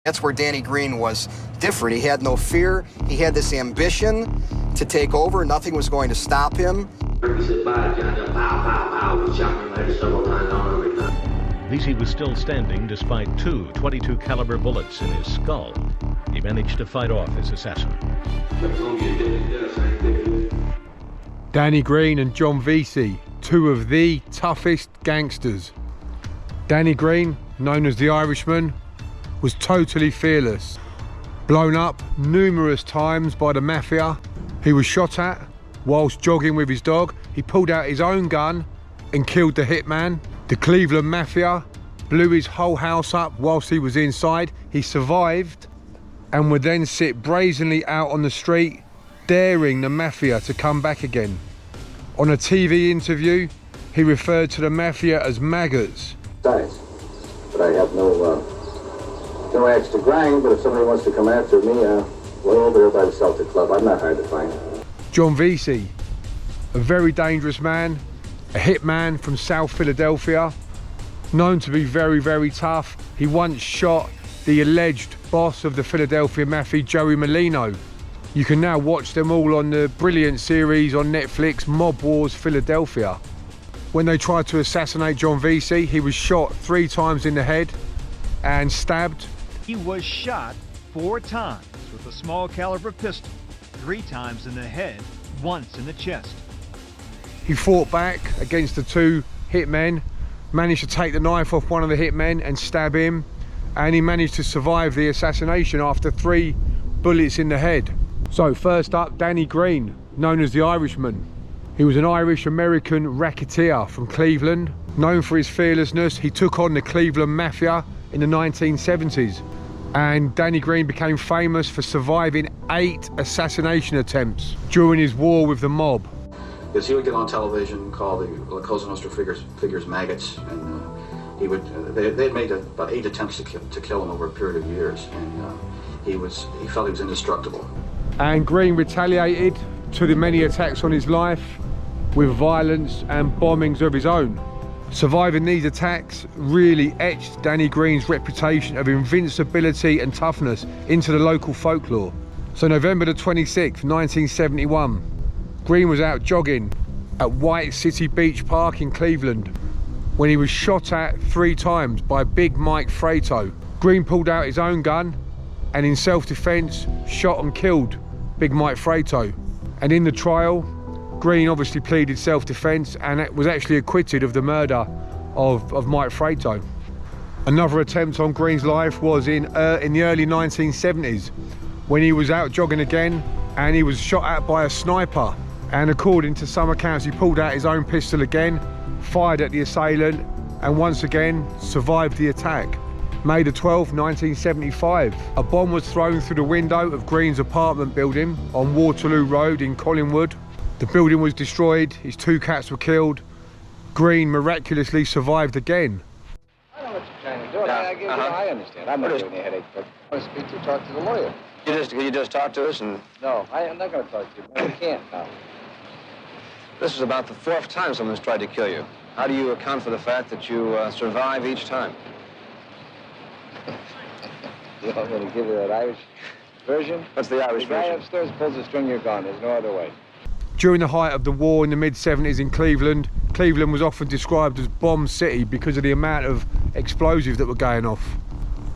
That's where Danny Greene was different. He had no fear. He had this ambition to take over. Nothing was going to stop him. Veasey was still standing despite two .22 caliber bullets in his skull. He managed to fight off his assassin. Danny Greene and John Veasey, two of the toughest gangsters. Danny Greene, known as the Irishman, was totally fearless. Blown up numerous times by the Mafia, he was shot at whilst jogging with his dog. He pulled out his own gun and killed the Hitman. The Cleveland Mafia blew his whole house up whilst he was inside. He survived and would then sit brazenly out on the street, daring the Mafia to come back again. On a TV interview, he referred to the Mafia as maggots. But I have no axe to grind, but if somebody wants to come after me, we're over there by the Celtic Club. I'm not hard to find. John Veasey, a very dangerous man, a hitman from South Philadelphia, known to be very, very tough. He once shot the alleged boss of the Philadelphia Mafia, Joey Molino. You can now watch them all on the brilliant series on Netflix, Mob Wars Philadelphia. When they tried to assassinate John Veasey, he was shot 3 times in the head and stabbed. He was shot 4 times with a small caliber pistol, 3 times in the head, once in the chest. He fought back against the 2 hitmen, managed to take the knife off one of the hitmen and stab him, and he managed to survive the assassination after 3 bullets in the head. So first up, Danny Greene, known as the Irishman. He was an Irish-American racketeer from Cleveland. Known for his fearlessness, he took on the Cleveland Mafia in the 1970s. And Danny Greene became famous for surviving 8 assassination attempts during his war with the mob. Because he would get on television, call the La Cosa Nostra figures maggots, and they'd made about 8 attempts to kill him over a period of years, and he felt he was indestructible. And Greene retaliated to the many attacks on his life with violence and bombings of his own. Surviving these attacks really etched Danny Greene's reputation of invincibility and toughness into the local folklore. So November the 26th, 1971, Greene was out jogging at White City Beach Park in Cleveland when he was shot at 3 times by Big Mike Frato. Greene pulled out his own gun and in self-defense shot and killed Big Mike Frato. And in the trial, Greene obviously pleaded self-defense and was actually acquitted of the murder of Mike Frato. Another attempt on Greene's life was in the early 1970s when he was out jogging again and he was shot at by a sniper. And according to some accounts, he pulled out his own pistol again, fired at the assailant, and once again survived the attack. May the 12th, 1975, a bomb was thrown through the window of Greene's apartment building on Waterloo Road in Collingwood. The building was destroyed, his 2 cats were killed. Greene miraculously survived again. I know what you're trying to do. I understand. I'm not giving you a headache, but I want to speak to you, talk to the lawyer. Can you just talk to us and... No, I'm not going to talk to you. I can't now. This is about the 4th time someone's tried to kill you. How do you account for the fact that you survive each time? You want me to give you that Irish version? What's the Irish version? The guy upstairs pulls the string, you're gone. There's no other way. During the height of the war in the mid-70s in Cleveland, Cleveland was often described as Bomb City because of the amount of explosives that were going off.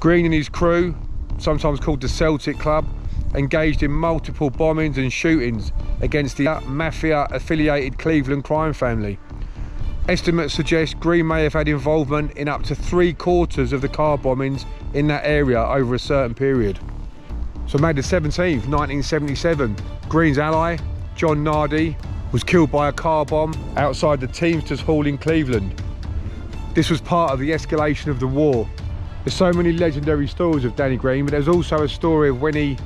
Greene and his crew, sometimes called the Celtic Club, engaged in multiple bombings and shootings against the Mafia-affiliated Cleveland crime family. Estimates suggest Greene may have had involvement in up to 3/4 of the car bombings in that area over a certain period. So May the 17th, 1977, Greene's ally, John Nardi, was killed by a car bomb outside the Teamsters Hall in Cleveland. This was part of the escalation of the war. There's so many legendary stories of Danny Greene, but there's also a story of when he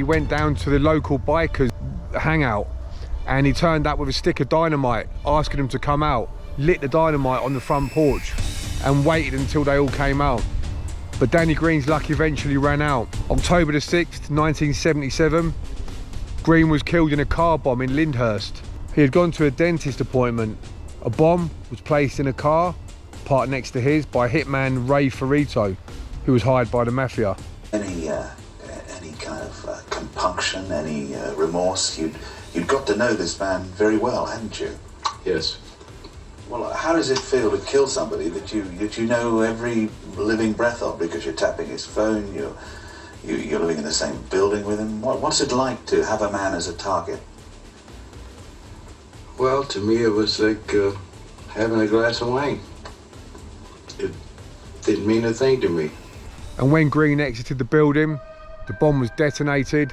went down to the local bikers hangout and he turned up with a stick of dynamite, asking them to come out, lit the dynamite on the front porch and waited until they all came out. But Danny Greene's luck eventually ran out. October the 6th, 1977, Greene was killed in a car bomb in Lyndhurst. He had gone to a dentist appointment. A bomb was placed in a car parked next to his by hitman Ray Ferrito, who was hired by the Mafia. Any kind of compunction, any remorse? You'd got to know this man very well, hadn't you? Yes. Well, how does it feel to kill somebody that you know every living breath of, because you're tapping his phone, you're living in the same building with him? What's it like to have a man as a target? Well, to me, it was like having a glass of wine. It didn't mean a thing to me. And when Greene exited the building, the bomb was detonated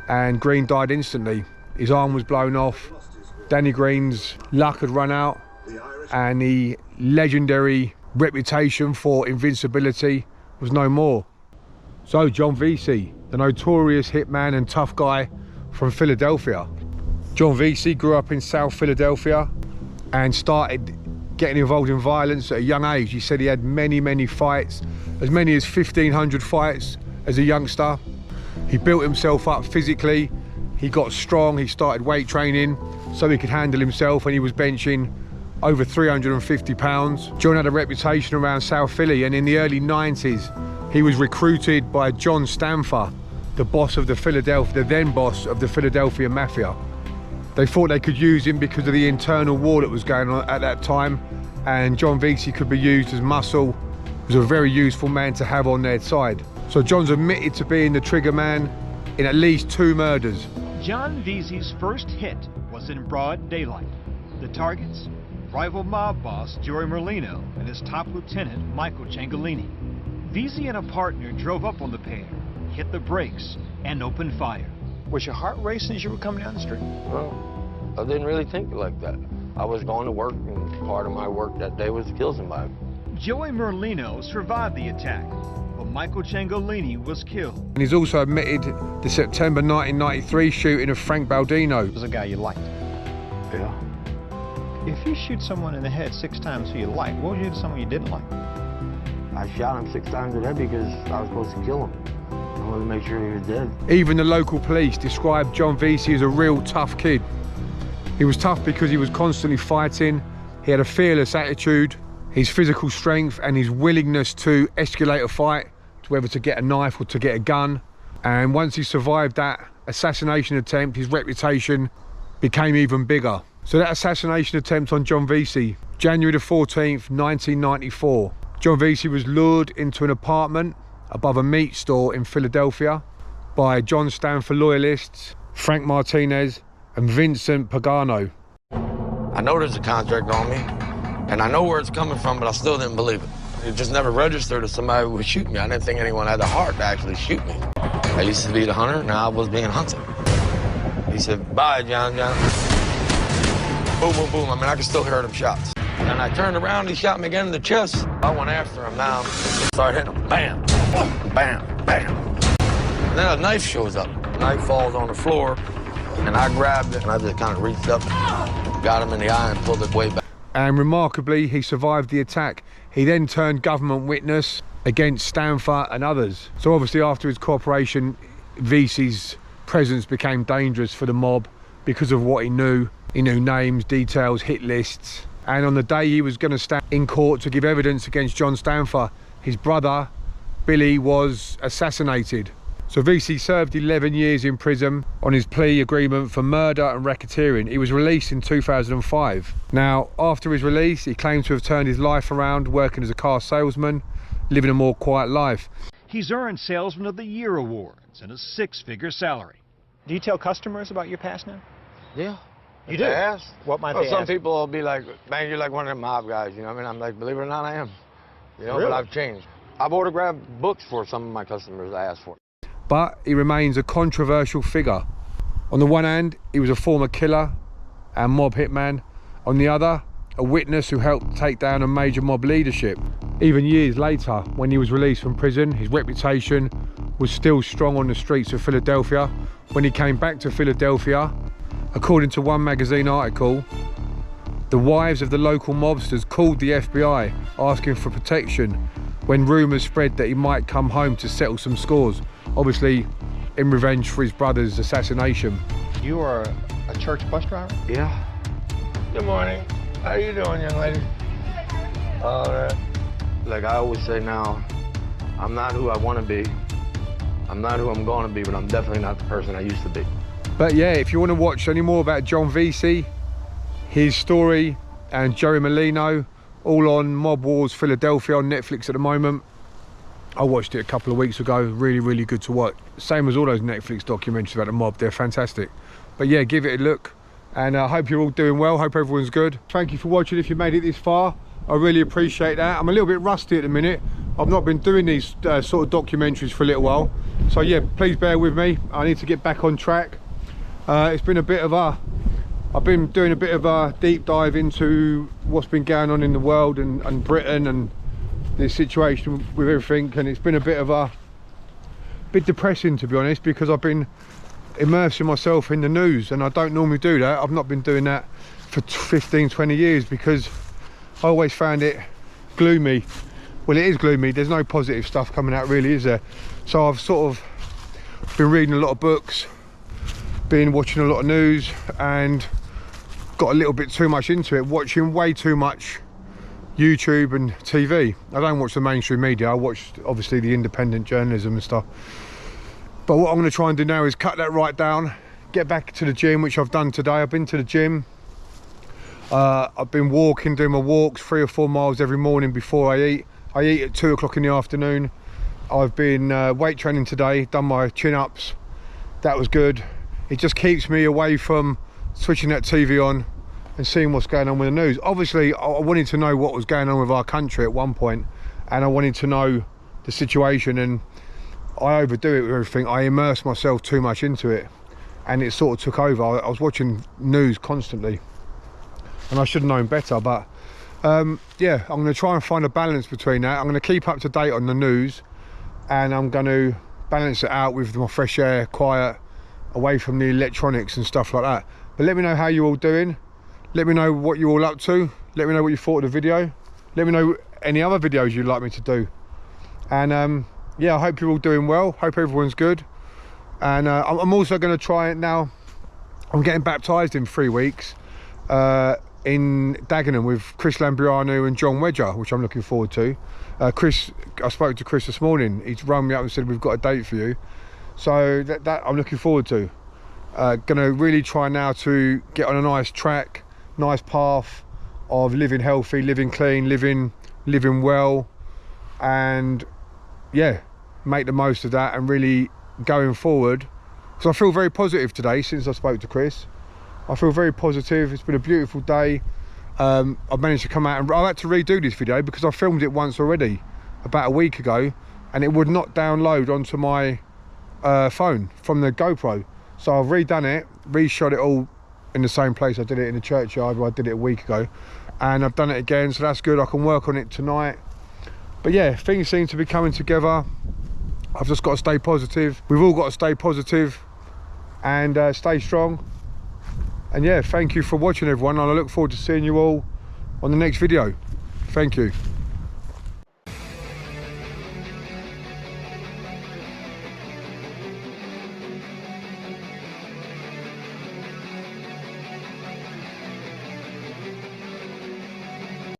and Greene died instantly. His arm was blown off. Danny Greene's luck had run out, and the legendary reputation for invincibility was no more. So John Veasey, the notorious hitman and tough guy from Philadelphia. John Veasey grew up in South Philadelphia and started getting involved in violence at a young age. He said he had many fights, as many as 1,500 fights as a youngster. He built himself up physically, he got strong, he started weight training so he could handle himself, and he was benching over 350 pounds. John had a reputation around South Philly, and in the early 90s, he was recruited by John Stanfa, the boss of the then boss of the Philadelphia Mafia. They thought they could use him because of the internal war that was going on at that time, and John Veasey could be used as muscle. He was a very useful man to have on their side. So John's admitted to being the trigger man in at least 2 murders. John Veasey's first hit was in broad daylight. The targets? Rival mob boss Joey Merlino and his top lieutenant Michael Ciancaglini. Veasey and a partner drove up on the pair, hit the brakes, and opened fire. Was your heart racing as you were coming down the street? Well, I didn't really think like that. I was going to work, and part of my work that day was to kill somebody. Joey Merlino survived the attack, but Michael Ciancaglini was killed. And he's also admitted the September 1993 shooting of Frank Baldino. Was a guy you liked. Yeah. If you shoot someone in the head 6 times who you like, what would you do to someone you didn't like? I shot him 6 times in the head because I was supposed to kill him. I wanted to make sure he was dead. Even the local police described John Veasey as a real tough kid. He was tough because he was constantly fighting, he had a fearless attitude, his physical strength and his willingness to escalate a fight, whether to get a knife or to get a gun. And once he survived that assassination attempt, his reputation became even bigger. So that assassination attempt on John Veasey, January the 14th, 1994. John Veasey was lured into an apartment above a meat store in Philadelphia by John Stanford loyalists, Frank Martinez and Vincent Pagano. I know there's a contract on me, and I know where it's coming from, but I still didn't believe it. It just never registered that somebody would shoot me. I didn't think anyone had the heart to actually shoot me. I used to be the hunter, now I was being hunted. He said, "Bye, John." Boom, boom, boom. I mean, I can still hear them shots. And I turned around, he shot me again in the chest. I went after him now. Started hitting him, bam, bam, bam. And then a knife shows up. The knife falls on the floor, and I grabbed it, and I just kind of reached up, got him in the eye, and pulled it way back. And remarkably, he survived the attack. He then turned government witness against Stanford and others. So obviously after his cooperation, Veasey's presence became dangerous for the mob because of what he knew. He knew names, details, hit lists. And on the day he was going to stand in court to give evidence against John Stanford, his brother, Billy, was assassinated. So Veasey served 11 years in prison on his plea agreement for murder and racketeering. He was released in 2005. Now, after his release, he claimed to have turned his life around, working as a car salesman, living a more quiet life. He's earned Salesman of the Year awards and a 6-figure salary. Do you tell customers about your past now? Yeah. You do? Ask. What might Well, they some ask? people will be like, "Man, you're like one of them mob guys," you know what I mean? I'm like, believe it or not, I am. You know, Really? but I've changed. I've autographed books for some of my customers I asked for. But he remains a controversial figure. On the one hand, he was a former killer and mob hitman. On the other, a witness who helped take down a major mob leadership. Even years later, when he was released from prison, his reputation was still strong on the streets of Philadelphia. When he came back to Philadelphia, according to one magazine article, the wives of the local mobsters called the FBI asking for protection when rumours spread that he might come home to settle some scores, obviously in revenge for his brother's assassination. You are a church bus driver? Yeah. Good morning. How you doing, young lady? All right. Like I always say now, I'm not who I want to be, I'm not who I'm going to be, but I'm definitely not the person I used to be. But yeah, if you want to watch any more about John Veasey, his story, and Joey Molino, all on Mob Wars Philadelphia on Netflix at the moment. I watched it a couple of weeks ago. Really, really good to watch. Same as all those Netflix documentaries about the mob. They're fantastic. But yeah, give it a look. And I hope you're all doing well. Hope everyone's good. Thank you for watching if you made it this far. I really appreciate that. I'm a little bit rusty at the minute. I've not been doing these sort of documentaries for a little while. So yeah, please bear with me. I need to get back on track. It's been a bit of a... I've been doing a bit of a deep dive into what's been going on in the world and Britain and this situation with everything, and it's been a bit depressing, to be honest, because I've been immersing myself in the news, and I don't normally do that. I've not been doing that for 15-20 years because I always found it gloomy. Well, it is gloomy. There's no positive stuff coming out, really, is there? So I've sort of been reading a lot of books, been watching a lot of news, and got a little bit too much into it, watching way too much YouTube and TV. I don't watch the mainstream media. I watch obviously the independent journalism and stuff. But what I'm going to try and do now is cut that right down, get back to the gym, which I've done today. I've been to the gym. I've been walking, doing my walks 3 or 4 miles every morning before I eat. I eat at 2 o'clock in the afternoon. I've been weight training today, done my chin-ups. That was good. It just keeps me away from switching that TV on and seeing what's going on with the news. Obviously, I wanted to know what was going on with our country at one point, and I wanted to know the situation, and I overdo it with everything. I immerse myself too much into it, and it sort of took over. I was watching news constantly, and I should have known better, but yeah, I'm going to try and find a balance between that. I'm going to keep up to date on the news, and I'm going to balance it out with my fresh air, quiet, away from the electronics and stuff like that. But let me know how you're all doing. Let me know what you're all up to. Let me know what you thought of the video. Let me know any other videos you'd like me to do. And yeah, I hope you're all doing well. Hope everyone's good. And I'm also going to try it now. I'm getting baptised in 3 weeks in Dagenham with Chris Lambriano and John Wedger, which I'm looking forward to. Chris, I spoke to Chris this morning. He's rung me up and said, we've got a date for you. So that I'm looking forward to. Gonna really try now to get on a nice track, nice path of living healthy, living clean, living well, and yeah, make the most of that, and really going forward. So I feel very positive today since I spoke to Chris. I feel very positive. It's been a beautiful day. I've managed to come out, and I had to redo this video because I filmed it once already about a week ago, and it would not download onto my phone from the GoPro. So I've redone it, reshot it all in the same place I did it in the churchyard where I did it a week ago, and I've done it again, so that's good. I can work on it tonight. But yeah, things seem to be coming together. I've just got to stay positive. We've all got to stay positive and stay strong. And yeah, thank you for watching, everyone, and I look forward to seeing you all on the next video. Thank you.